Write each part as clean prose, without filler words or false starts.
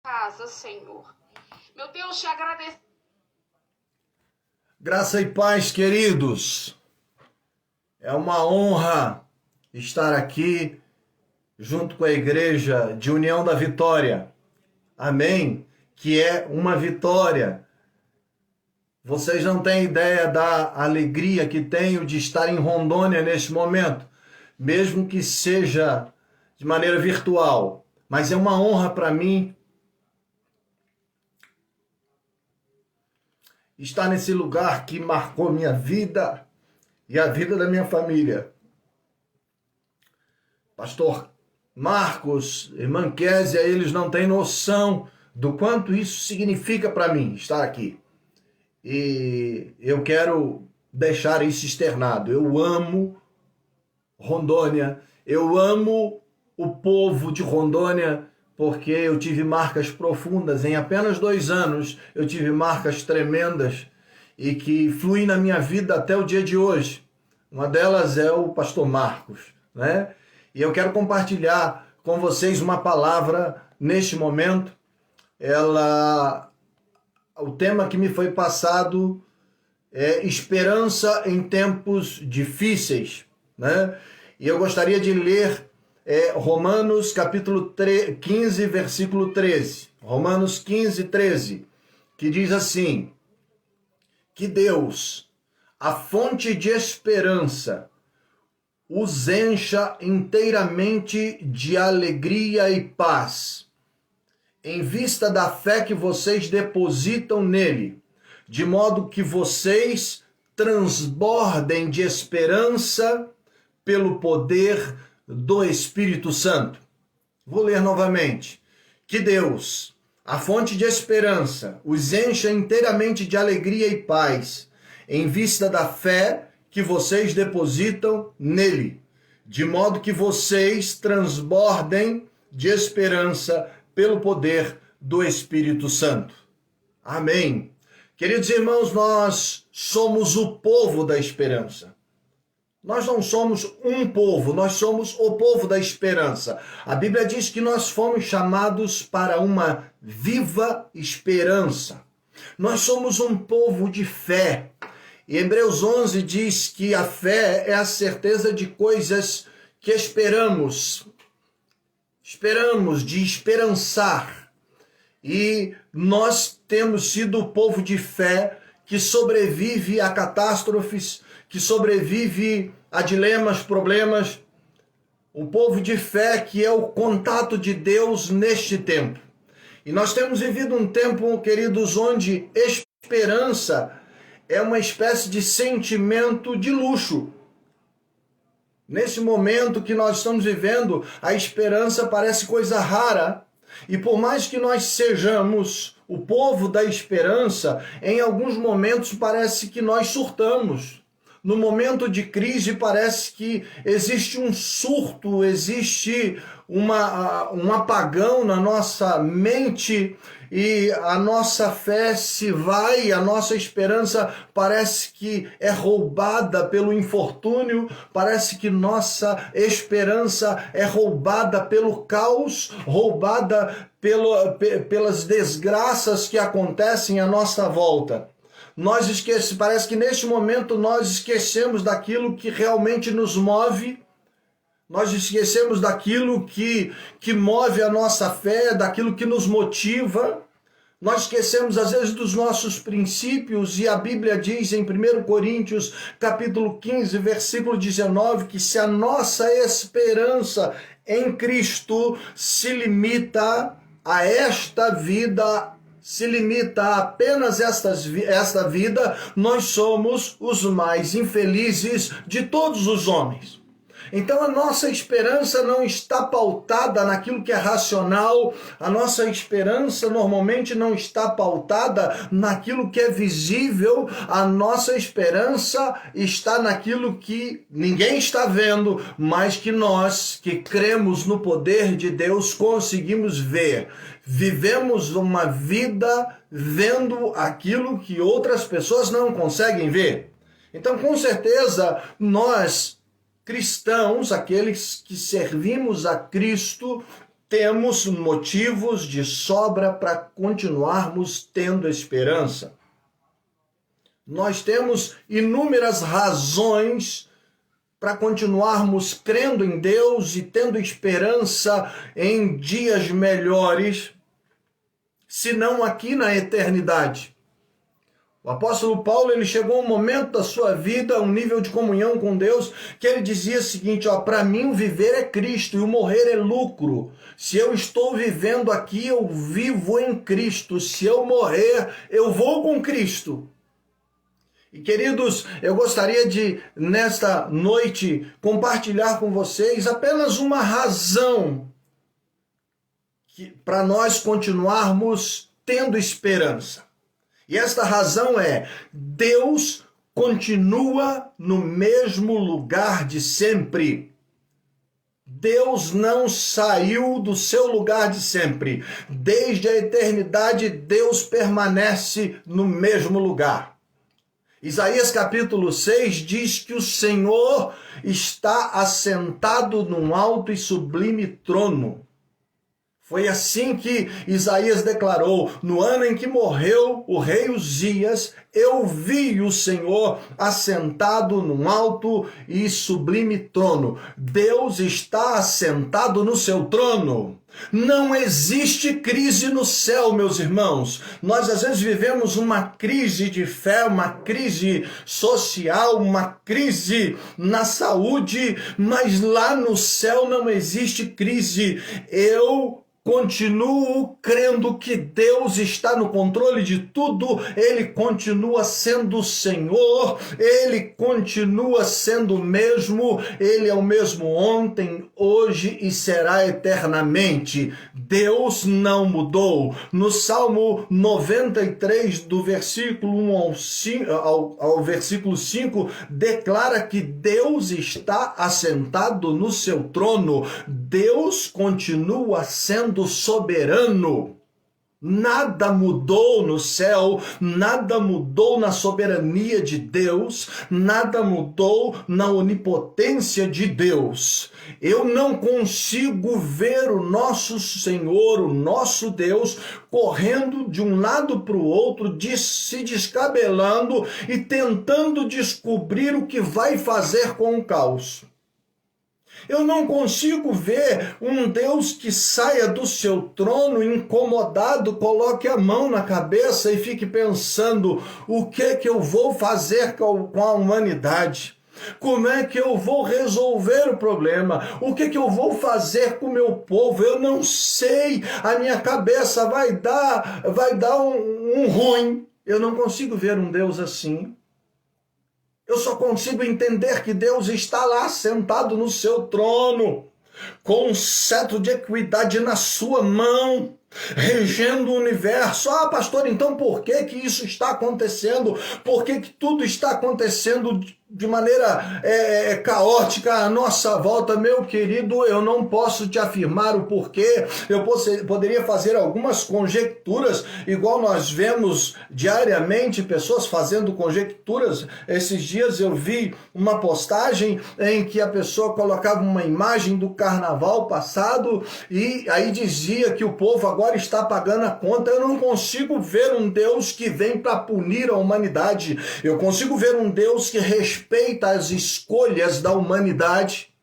casa, Senhor. Meu Deus, te agradeço. Graça e paz, queridos. É uma honra estar aqui junto com a Igreja de União da Vitória. Amém? Que é uma vitória. Vocês não têm ideia da alegria que tenho de estar em Rondônia neste momento, mesmo que seja de maneira virtual. Mas é uma honra para mim estar nesse lugar que marcou minha vida e a vida da minha família. Pastor Marcos, irmã Késia, eles não têm noção do quanto isso significa para mim estar aqui. E eu quero deixar isso externado. Eu amo Rondônia, eu amo o povo de Rondônia, porque eu tive marcas profundas. Em apenas 2 anos, eu tive marcas tremendas e que fluem na minha vida até o dia de hoje. Uma delas é o pastor Marcos, né? E eu quero compartilhar com vocês uma palavra neste momento. O tema que me foi passado é esperança em tempos difíceis, né? E eu gostaria de ler Romanos capítulo 15, versículo 13. Romanos 15, 13, que diz assim: que Deus, a fonte de esperança, os encha inteiramente de alegria e paz, em vista da fé que vocês depositam nele, de modo que vocês transbordem de esperança pelo poder do Espírito Santo. Vou ler novamente. Que Deus, a fonte de esperança, os encha inteiramente de alegria e paz, em vista da fé que vocês depositam nele, de modo que vocês transbordem de esperança pelo poder do Espírito Santo. Amém. Queridos irmãos, nós somos o povo da esperança. Nós não somos um povo, nós somos o povo da esperança. A Bíblia diz que nós fomos chamados para uma viva esperança. Nós somos um povo de fé. E Hebreus 11 diz que a fé é a certeza de coisas que esperamos. Esperamos, de esperançar. E nós temos sido o povo de fé que sobrevive a catástrofes, que sobrevive a dilemas, problemas. Um povo de fé que é o contato de Deus neste tempo. E nós temos vivido um tempo, queridos, onde esperança é uma espécie de sentimento de luxo. Nesse momento que nós estamos vivendo, a esperança parece coisa rara. E por mais que nós sejamos o povo da esperança, em alguns momentos parece que nós surtamos. No momento de crise parece que existe um surto, existe um apagão na nossa mente e a nossa fé se vai, a nossa esperança parece que é roubada pelo infortúnio, parece que nossa esperança é roubada pelo caos, roubada pelas desgraças que acontecem à nossa volta. Parece que neste momento nós esquecemos daquilo que realmente nos move, nós esquecemos daquilo que move a nossa fé, daquilo que nos motiva. Nós esquecemos às vezes dos nossos princípios e a Bíblia diz em 1 Coríntios capítulo 15, versículo 19, que se a nossa esperança em Cristo se limita a esta vida, se limita a apenas esta vida, nós somos os mais infelizes de todos os homens. Então a nossa esperança não está pautada naquilo que é racional, a nossa esperança normalmente não está pautada naquilo que é visível, a nossa esperança está naquilo que ninguém está vendo, mas que nós, que cremos no poder de Deus, conseguimos ver. Vivemos uma vida vendo aquilo que outras pessoas não conseguem ver. Então, com certeza, nós cristãos, aqueles que servimos a Cristo, temos motivos de sobra para continuarmos tendo esperança. Nós temos inúmeras razões para continuarmos crendo em Deus e tendo esperança em dias melhores, se não aqui na eternidade. O apóstolo Paulo, ele chegou a um momento da sua vida, um nível de comunhão com Deus, que ele dizia o seguinte, para mim o viver é Cristo e o morrer é lucro. Se eu estou vivendo aqui, eu vivo em Cristo. Se eu morrer, eu vou com Cristo. E queridos, eu gostaria de, nesta noite, compartilhar com vocês apenas uma razão para nós continuarmos tendo esperança. E esta razão é, Deus continua no mesmo lugar de sempre. Deus não saiu do seu lugar de sempre. Desde a eternidade, Deus permanece no mesmo lugar. Isaías capítulo 6 diz que o Senhor está assentado num alto e sublime trono. Foi assim que Isaías declarou, no ano em que morreu o rei Uzias, eu vi o Senhor assentado num alto e sublime trono. Deus está assentado no seu trono. Não existe crise no céu, meus irmãos. Nós às vezes vivemos uma crise de fé, uma crise social, uma crise na saúde, mas lá no céu não existe crise. Eu continuo crendo que Deus está no controle de tudo, Ele continua sendo o Senhor, Ele continua sendo o mesmo, Ele é o mesmo ontem, hoje e será eternamente. Deus não mudou. No Salmo 93, do versículo 1 ao versículo 5, declara que Deus está assentado no seu trono. Deus continua sendo soberano. Nada mudou no céu, nada mudou na soberania de Deus, nada mudou na onipotência de Deus. Eu não consigo ver o nosso Senhor, o nosso Deus, correndo de um lado para o outro, se descabelando e tentando descobrir o que vai fazer com o caos. Eu não consigo ver um Deus que saia do seu trono incomodado, coloque a mão na cabeça e fique pensando o que eu vou fazer com a humanidade. Como é que eu vou resolver o problema? O que eu vou fazer com o meu povo? Eu não sei. A minha cabeça vai dar um ruim. Eu não consigo ver um Deus assim. Eu só consigo entender que Deus está lá sentado no seu trono, com um cetro de equidade na sua mão, regendo o universo. Pastor, então por que isso está acontecendo? Por que tudo está acontecendo de maneira caótica à nossa volta? Meu querido, eu não posso te afirmar o porquê. Eu poderia fazer algumas conjecturas, igual nós vemos diariamente pessoas fazendo conjecturas. Esses dias eu vi uma postagem em que a pessoa colocava uma imagem do carnaval passado e aí dizia que o povo agora está pagando a conta. Eu não consigo ver um Deus que vem para punir a humanidade. Eu consigo ver um Deus que respeita as escolhas da humanidade,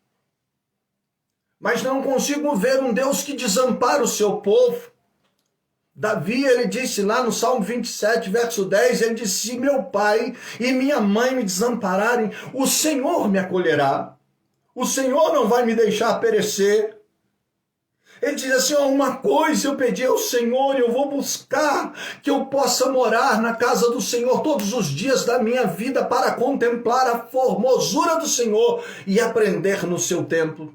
mas não consigo ver um Deus que desampara o seu povo. Davi, ele disse lá no Salmo 27, verso 10, ele disse, se meu pai e minha mãe me desampararem, o Senhor me acolherá. O Senhor não vai me deixar perecer. Ele diz assim, uma coisa eu pedi ao Senhor e eu vou buscar, que eu possa morar na casa do Senhor todos os dias da minha vida para contemplar a formosura do Senhor e aprender no seu templo.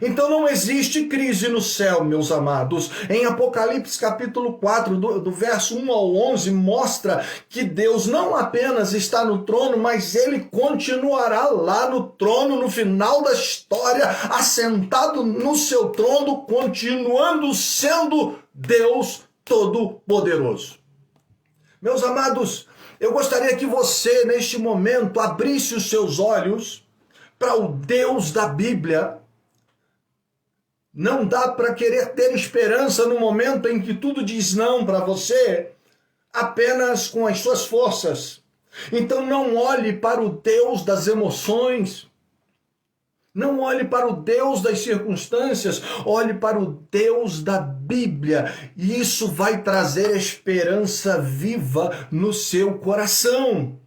Então não existe crise no céu, meus amados. Em Apocalipse capítulo 4, do verso 1 ao 11, mostra que Deus não apenas está no trono, mas Ele continuará lá no trono, no final da história, assentado no seu trono, continuando sendo Deus Todo-Poderoso. Meus amados, eu gostaria que você, neste momento, abrisse os seus olhos para o Deus da Bíblia, Não dá para querer ter esperança no momento em que tudo diz não para você, apenas com as suas forças. Então não olhe para o Deus das emoções, não olhe para o Deus das circunstâncias, olhe para o Deus da Bíblia. E isso vai trazer esperança viva no seu coração.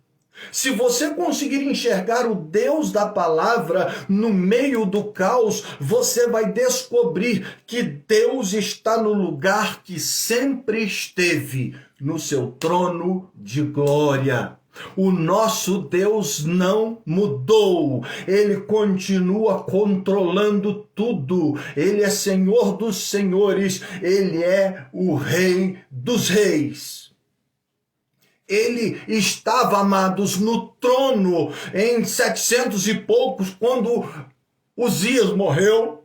Se você conseguir enxergar o Deus da palavra no meio do caos, você vai descobrir que Deus está no lugar que sempre esteve, no seu trono de glória. O nosso Deus não mudou, Ele continua controlando tudo, Ele é Senhor dos senhores, Ele é o Rei dos reis. Ele estava, amados, no trono em 700 e poucos, quando Uzias morreu.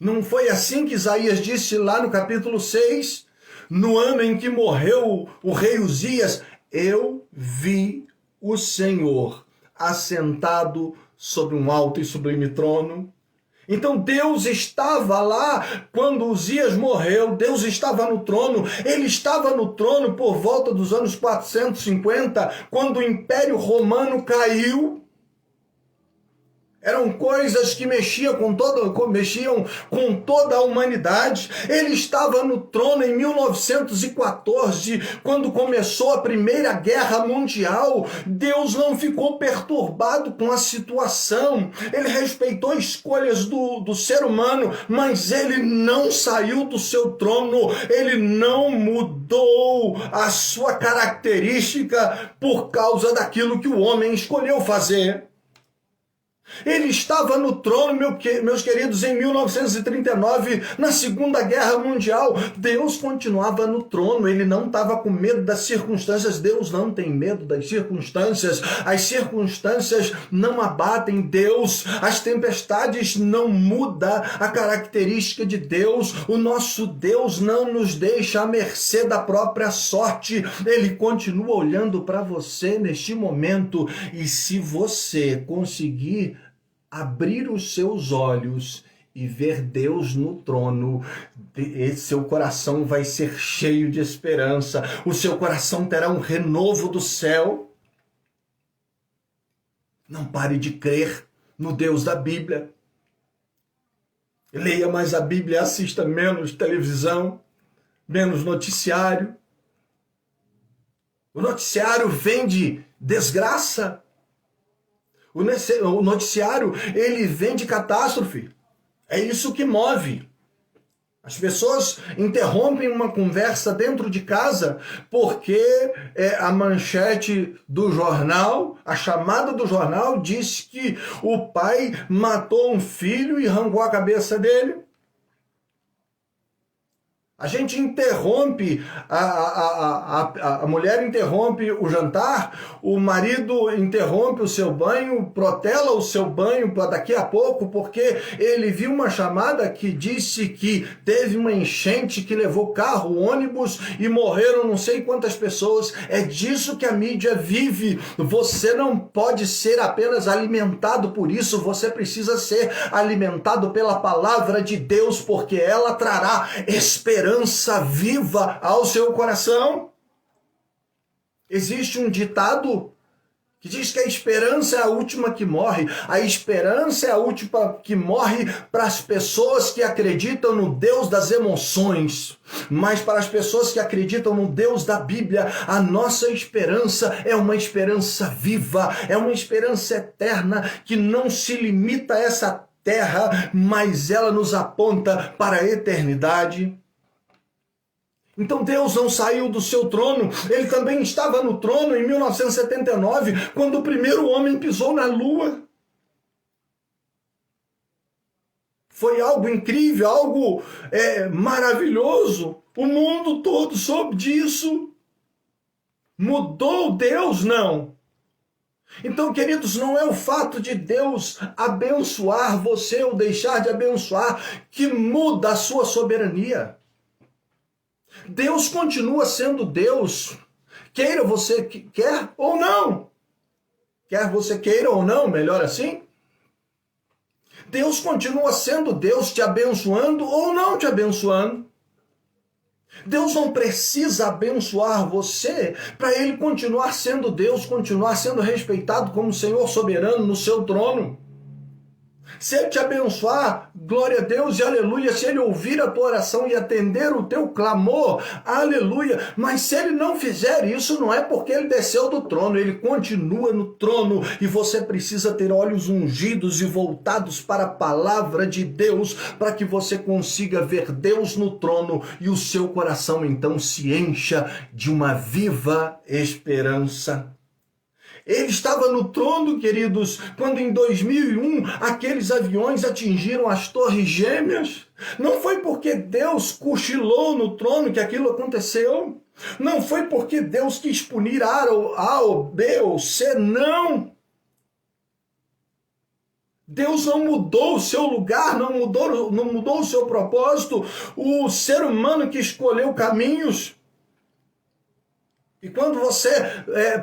Não foi assim que Isaías disse lá no capítulo 6? No ano em que morreu o rei Uzias, eu vi o Senhor assentado sobre um alto e sublime trono. Então Deus estava lá quando Uzias morreu, Deus estava no trono, ele estava no trono por volta dos anos 450, quando o Império Romano caiu. Eram coisas que mexiam com toda a humanidade. Ele estava no trono em 1914, quando começou a Primeira Guerra Mundial. Deus não ficou perturbado com a situação. Ele respeitou escolhas do ser humano, mas ele não saiu do seu trono. Ele não mudou a sua característica por causa daquilo que o homem escolheu fazer. Ele estava no trono, meus queridos, em 1939, na Segunda Guerra Mundial. Deus continuava no trono, ele não estava com medo das circunstâncias. Deus não tem medo das circunstâncias. As circunstâncias não abatem Deus. As tempestades não mudam a característica de Deus. O nosso Deus não nos deixa à mercê da própria sorte. Ele continua olhando para você neste momento. E se você conseguir abrir os seus olhos e ver Deus no trono, seu coração vai ser cheio de esperança, o seu coração terá um renovo do céu. Não pare de crer no Deus da Bíblia. Leia mais a Bíblia, assista menos televisão, menos noticiário. O noticiário vende desgraça. O noticiário, ele vende catástrofe. É isso que move. As pessoas interrompem uma conversa dentro de casa porque a manchete do jornal, a chamada do jornal, diz que o pai matou um filho e arrancou a cabeça dele. A gente interrompe, a mulher interrompe o jantar, o marido interrompe o seu banho, protela o seu banho para daqui a pouco, porque ele viu uma chamada que disse que teve uma enchente que levou carro, ônibus e morreram não sei quantas pessoas. É disso que a mídia vive. Você não pode ser apenas alimentado por isso, você precisa ser alimentado pela palavra de Deus, porque ela trará esperança viva ao seu coração. Existe um ditado que diz que a esperança é a última que morre. A esperança é a última que morre para as pessoas que acreditam no Deus das emoções. Mas para as pessoas que acreditam no Deus da Bíblia, a nossa esperança é uma esperança viva, é uma esperança eterna que não se limita a essa terra, mas ela nos aponta para a eternidade. Então Deus não saiu do seu trono, ele também estava no trono em 1979, quando o primeiro homem pisou na Lua. Foi algo incrível, algo maravilhoso. O mundo todo soube disso. Mudou Deus? Não. Então, queridos, não é o fato de Deus abençoar você ou deixar de abençoar que muda a sua soberania. Deus continua sendo Deus, queira você quer ou não. Quer você queira ou não, melhor assim. Deus continua sendo Deus, te abençoando ou não te abençoando. Deus não precisa abençoar você para ele continuar sendo Deus, continuar sendo respeitado como Senhor soberano no seu trono. Se ele te abençoar, glória a Deus e aleluia. Se ele ouvir a tua oração e atender o teu clamor, aleluia. Mas se ele não fizer isso, não é porque ele desceu do trono, ele continua no trono e você precisa ter olhos ungidos e voltados para a palavra de Deus para que você consiga ver Deus no trono e o seu coração então se encha de uma viva esperança. Ele estava no trono, queridos, quando em 2001 aqueles aviões atingiram as Torres Gêmeas. Não foi porque Deus cochilou no trono que aquilo aconteceu. Não foi porque Deus quis punir A ou B ou C, não. Deus não mudou o seu lugar, não mudou o seu propósito. O ser humano que escolheu caminhos. E quando você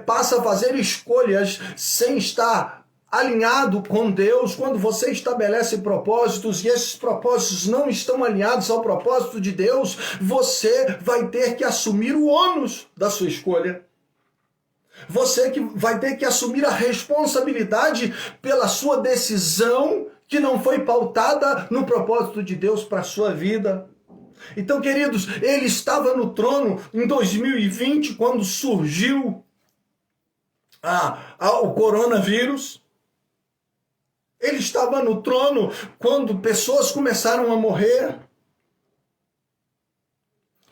passa a fazer escolhas sem estar alinhado com Deus, quando você estabelece propósitos e esses propósitos não estão alinhados ao propósito de Deus, você vai ter que assumir o ônus da sua escolha. Você que vai ter que assumir a responsabilidade pela sua decisão que não foi pautada no propósito de Deus para a sua vida. Então, queridos, ele estava no trono em 2020, quando surgiu o coronavírus. Ele estava no trono quando pessoas começaram a morrer.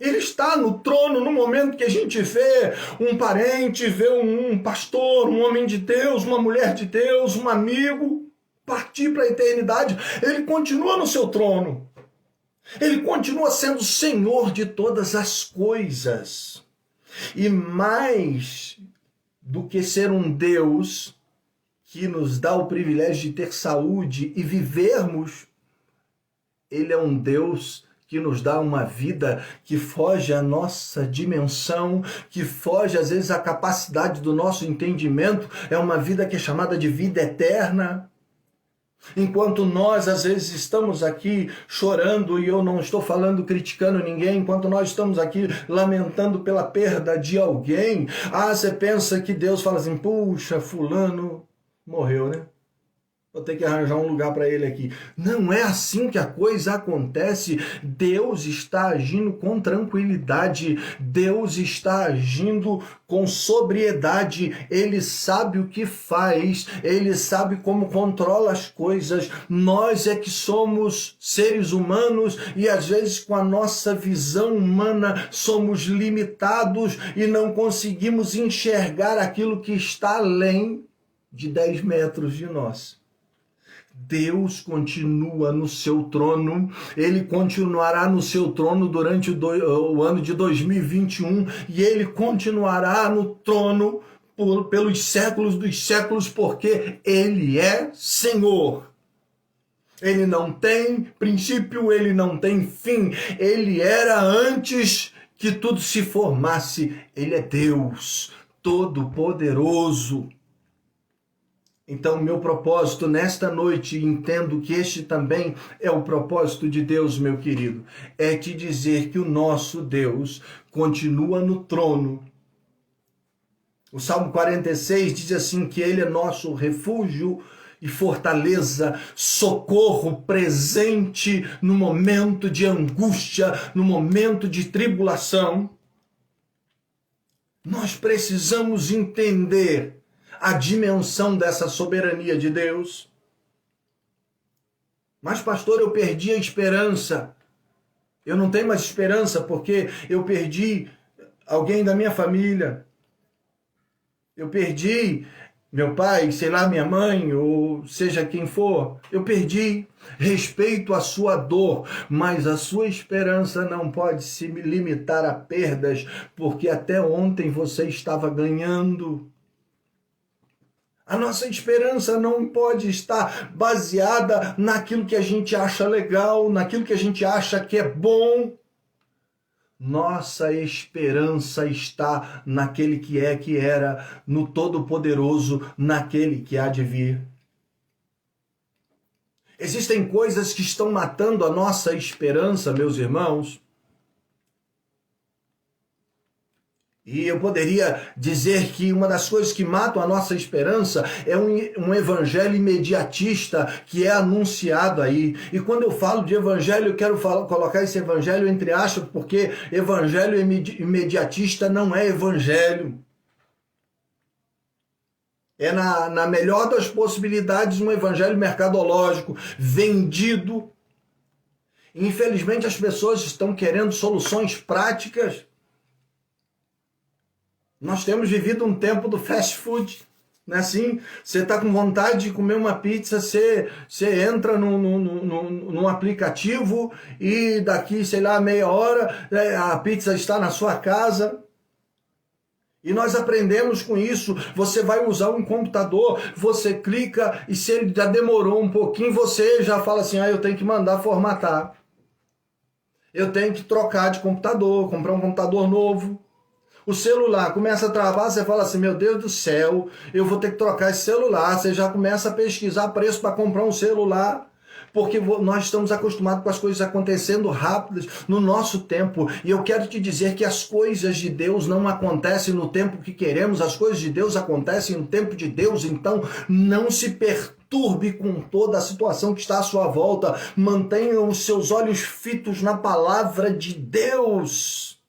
Ele está no trono no momento que a gente vê um parente, vê um pastor, um homem de Deus, uma mulher de Deus, um amigo partir para a eternidade. Ele continua no seu trono. Ele continua sendo Senhor de todas as coisas. E mais do que ser um Deus que nos dá o privilégio de ter saúde e vivermos, ele é um Deus que nos dá uma vida que foge à nossa dimensão, que foge às vezes à capacidade do nosso entendimento. É uma vida que é chamada de vida eterna. Enquanto nós às vezes estamos aqui chorando, e eu não estou falando criticando ninguém, enquanto nós estamos aqui lamentando pela perda de alguém, você pensa que Deus fala assim, puxa, fulano morreu, né? Vou ter que arranjar um lugar para ele aqui. Não é assim que a coisa acontece. Deus está agindo com tranquilidade. Deus está agindo com sobriedade. Ele sabe o que faz. Ele sabe como controla as coisas. Nós é que somos seres humanos e às vezes com a nossa visão humana somos limitados e não conseguimos enxergar aquilo que está além de 10 metros de nós. Deus continua no seu trono, ele continuará no seu trono durante o ano de 2021 e ele continuará no trono pelos séculos dos séculos, porque ele é Senhor. Ele não tem princípio, ele não tem fim, ele era antes que tudo se formasse, ele é Deus Todo-Poderoso. Então, meu propósito nesta noite, entendo que este também é o propósito de Deus, meu querido, é te dizer que o nosso Deus continua no trono. O Salmo 46 diz assim que ele é nosso refúgio e fortaleza, socorro presente no momento de angústia, no momento de tribulação. Nós precisamos entender a dimensão dessa soberania de Deus. Mas, pastor, eu perdi a esperança. Eu não tenho mais esperança porque eu perdi alguém da minha família. Eu perdi meu pai, sei lá, minha mãe, ou seja quem for. Eu perdi. Respeito a sua dor, mas a sua esperança não pode se limitar a perdas, porque até ontem você estava ganhando. A nossa esperança não pode estar baseada naquilo que a gente acha legal, naquilo que a gente acha que é bom. Nossa esperança está naquele que é, que era, no Todo-Poderoso, naquele que há de vir. Existem coisas que estão matando a nossa esperança, meus irmãos. E eu poderia dizer que uma das coisas que matam a nossa esperança é um evangelho imediatista que é anunciado aí. E quando eu falo de evangelho, eu quero colocar esse evangelho entre aspas, porque evangelho imediatista não é evangelho. É, na melhor das possibilidades, um evangelho mercadológico, vendido. Infelizmente, as pessoas estão querendo soluções práticas. Nós temos vivido um tempo do fast food, não é assim? Você está com vontade de comer uma pizza, você entra num aplicativo e daqui, sei lá, meia hora, a pizza está na sua casa. E nós aprendemos com isso. Você vai usar um computador, você clica e se ele já demorou um pouquinho, você já fala assim, eu tenho que mandar formatar. Eu tenho que trocar de computador, comprar um computador novo. O celular começa a travar, você fala assim, meu Deus do céu, eu vou ter que trocar esse celular. Você já começa a pesquisar preço para comprar um celular, porque nós estamos acostumados com as coisas acontecendo rápidas no nosso tempo. E eu quero te dizer que as coisas de Deus não acontecem no tempo que queremos, as coisas de Deus acontecem no tempo de Deus. Então não se perturbe com toda a situação que está à sua volta. Mantenha os seus olhos fitos na palavra de Deus.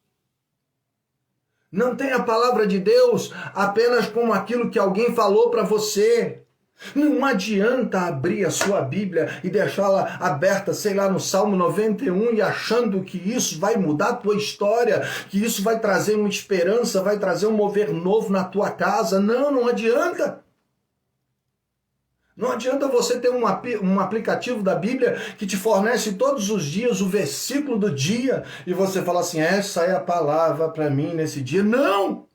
Não tenha a palavra de Deus apenas como aquilo que alguém falou para você. Não adianta abrir a sua Bíblia e deixá-la aberta, sei lá, no Salmo 91 e achando que isso vai mudar a tua história, que isso vai trazer uma esperança, vai trazer um mover novo na tua casa. Não adianta. Não adianta você ter um aplicativo da Bíblia que te fornece todos os dias o versículo do dia e você fala assim, essa é a palavra para mim nesse dia. Não!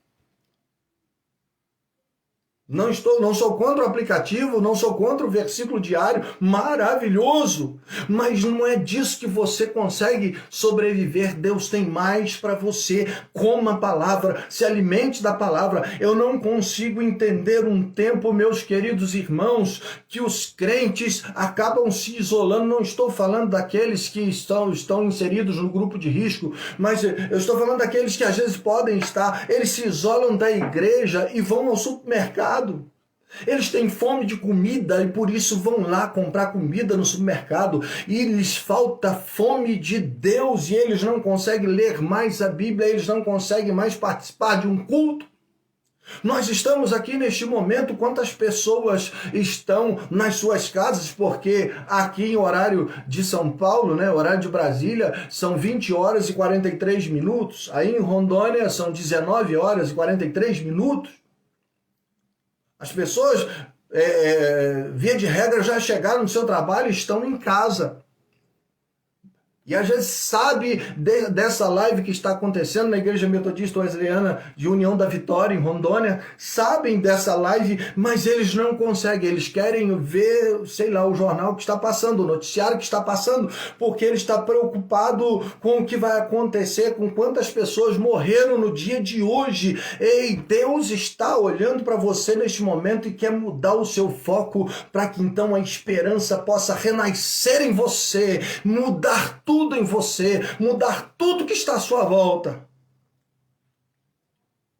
Não sou contra o aplicativo, não sou contra o versículo diário, maravilhoso, mas não é disso que você consegue sobreviver. Deus tem mais para você. Coma a palavra, se alimente da palavra. Eu não consigo entender um tempo, meus queridos irmãos, que os crentes acabam se isolando. Não estou falando daqueles que estão inseridos no grupo de risco, mas eu estou falando daqueles que às vezes podem estar, eles se isolam da igreja e vão ao supermercado. Eles têm fome de comida e por isso vão lá comprar comida no supermercado e lhes falta fome de Deus e eles não conseguem ler mais a Bíblia, eles não conseguem mais participar de um culto. Nós estamos aqui neste momento, quantas pessoas estão nas suas casas, porque aqui em horário de São Paulo, né, horário de Brasília, são 20 horas e 43 minutos, aí em Rondônia são 19 horas e 43 minutos. As pessoas, via de regra, já chegaram no seu trabalho e estão em casa. E às vezes sabe dessa live que está acontecendo na Igreja Metodista Wesleyana de União da Vitória, em Rondônia, sabem dessa live, mas eles não conseguem, eles querem ver, sei lá, o jornal que está passando, o noticiário que está passando, porque ele está preocupado com o que vai acontecer, com quantas pessoas morreram no dia de hoje. Ei, Deus está olhando para você neste momento e quer mudar o seu foco para que então a esperança possa renascer em você, mudar tudo em você, mudar tudo que está à sua volta.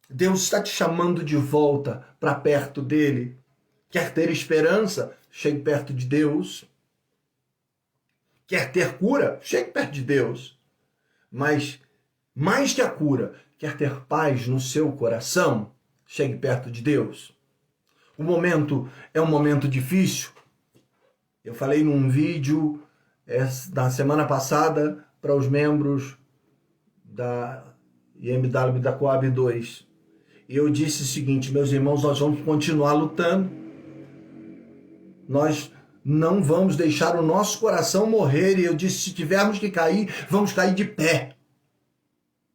Deus está te chamando de volta para perto dele. Quer ter esperança? Chegue perto de Deus. Quer ter cura? Chegue perto de Deus. Mas, mais que a cura, quer ter paz no seu coração? Chegue perto de Deus. O momento é um momento difícil. Eu falei num vídeo na semana passada para os membros da IMW da Coab 2. E eu disse o seguinte, meus irmãos, nós vamos continuar lutando. Nós não vamos deixar o nosso coração morrer. E eu disse, se tivermos que cair, vamos cair de pé.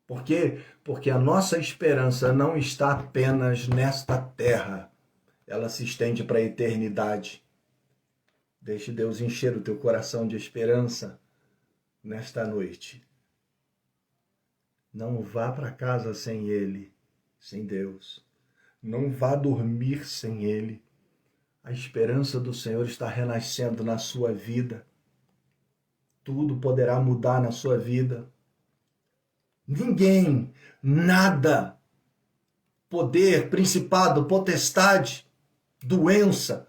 Por quê? Porque a nossa esperança não está apenas nesta terra. Ela se estende para a eternidade. Deixe Deus encher o teu coração de esperança nesta noite. Não vá para casa sem Ele, sem Deus. Não vá dormir sem Ele. A esperança do Senhor está renascendo na sua vida. Tudo poderá mudar na sua vida. Ninguém, nada, poder, principado, potestade, doença,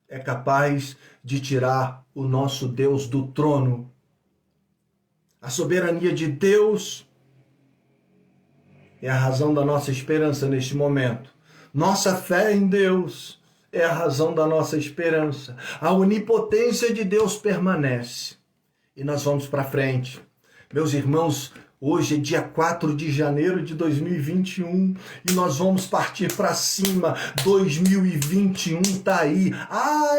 é capaz de tirar o nosso Deus do trono. A soberania de Deus é a razão da nossa esperança neste momento. Nossa fé em Deus é a razão da nossa esperança. A onipotência de Deus permanece. E nós vamos para frente. Meus irmãos, hoje é dia 4 de janeiro de 2021 e nós vamos partir para cima. 2021 tá aí.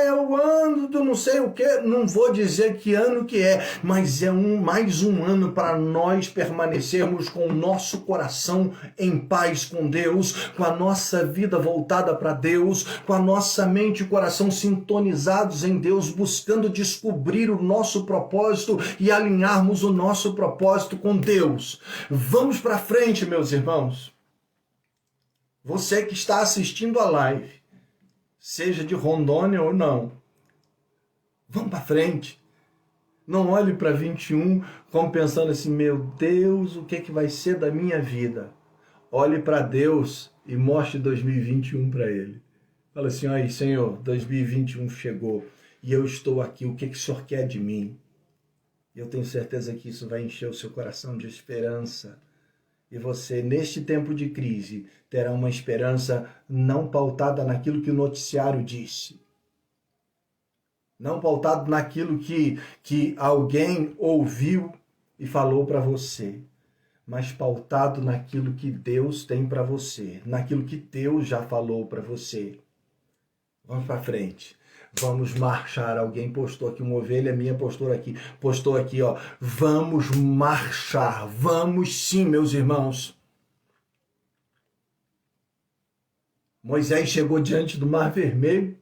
É o ano do não sei o que. Não vou dizer que ano que é, mas é mais um ano para nós permanecermos com o nosso coração em paz com Deus, com a nossa vida voltada para Deus, com a nossa mente e coração sintonizados em Deus, buscando descobrir o nosso propósito e alinharmos o nosso propósito com Deus. Vamos para frente, meus irmãos. Você que está assistindo a live, seja de Rondônia ou não, vamos para frente. Não olhe para 21 como pensando assim, meu Deus, o que vai ser da minha vida? Olhe para Deus e mostre 2021 para Ele. Fala assim, aí, Senhor, 2021 chegou e eu estou aqui, o que o Senhor quer de mim? Eu tenho certeza que isso vai encher o seu coração de esperança. E você, neste tempo de crise, terá uma esperança não pautada naquilo que o noticiário disse. Não pautado naquilo que alguém ouviu e falou para você. Mas pautado naquilo que Deus tem para você. Naquilo que Deus já falou para você. Vamos para frente. Vamos marchar. Alguém postou aqui, uma ovelha minha postou aqui, ó. Vamos marchar. Vamos sim, meus irmãos. Moisés chegou diante do Mar Vermelho.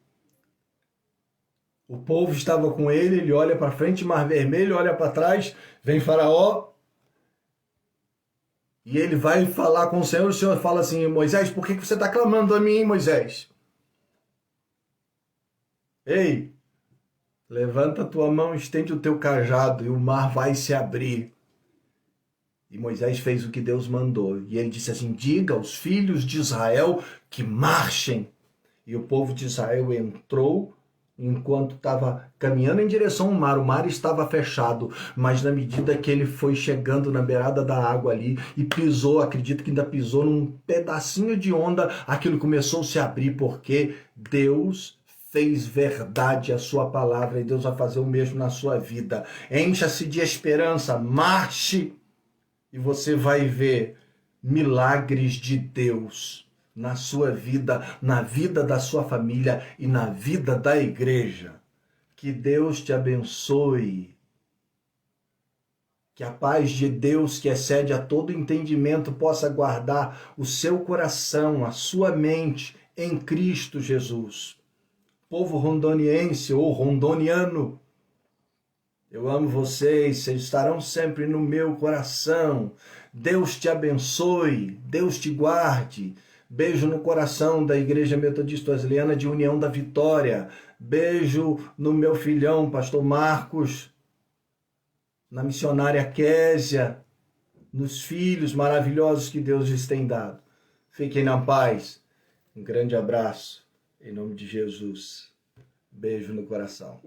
O povo estava com ele, ele olha para frente, Mar Vermelho, olha para trás, vem Faraó. E ele vai falar com o Senhor fala assim, Moisés, por que você está clamando a mim, Moisés? Ei, levanta a tua mão, estende o teu cajado e o mar vai se abrir. E Moisés fez o que Deus mandou. E ele disse assim, diga aos filhos de Israel que marchem. E o povo de Israel entrou enquanto estava caminhando em direção ao mar. O mar estava fechado, mas na medida que ele foi chegando na beirada da água ali e pisou, acredito que ainda pisou num pedacinho de onda, aquilo começou a se abrir porque Deus fez verdade a sua palavra e Deus vai fazer o mesmo na sua vida. Encha-se de esperança, marche e você vai ver milagres de Deus na sua vida, na vida da sua família e na vida da igreja. Que Deus te abençoe. Que a paz de Deus, que excede a todo entendimento, possa guardar o seu coração, a sua mente em Cristo Jesus. Povo rondoniense ou rondoniano, eu amo vocês estarão sempre no meu coração. Deus te abençoe, Deus te guarde. Beijo no coração da Igreja Metodista Wesleyana de União da Vitória. Beijo no meu filhão, pastor Marcos, na missionária Késia, nos filhos maravilhosos que Deus lhes tem dado. Fiquem na paz. Um grande abraço. Em nome de Jesus. Beijo no coração.